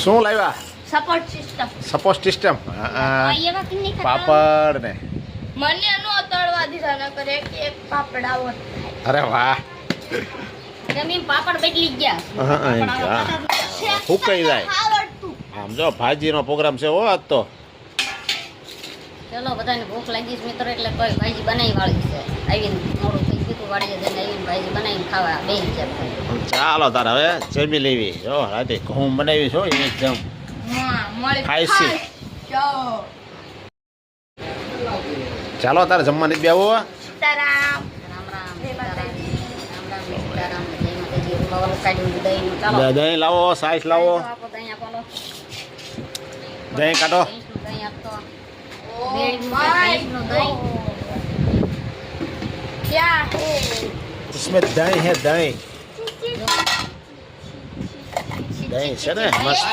શું લાવ્યા? Support system. Support system. એવા કે નહીં ખાતા? પાપડ ને. મને નો તળવા દીધા ન કરે એક પાપડ આવો અરે વાહ. જમીન પાપડ બદલી ગયા. ફૂકાઈ જાય. આમ જો ભાજીનો પ્રોગ્રામ છે હો આજ તો. ચલો બધાને ભૂખ લાગી છે મિત્રો એટલે કોઈ ભાજી બનાવી વાળી છે. આવીને મોડું થઈ ગયું વાડીએ જઈને આવીને ભાજી બનાવીને ખાવા બેસી ગયા. ચાલો તાર હવે જમી લેવી. જો રાતે ઘઉં બનાવી છો એકદમ ખાઈશી. ચાલો તારે જમવાની બે આવો. સીતારામ. રામ રામ. સીતારામ. રામ રામ. સીતારામ. જય માતાજી. બગલ કાઢી દહીં. ચાલો. દહીં લાવો, સાઈસ લાવો. દહીં આપો. દહીં કાઢો. દહીં આપતો. ભેળનું દહીં. क्या है? इसमें दही है दही. દહીં છે ને મસ્ત.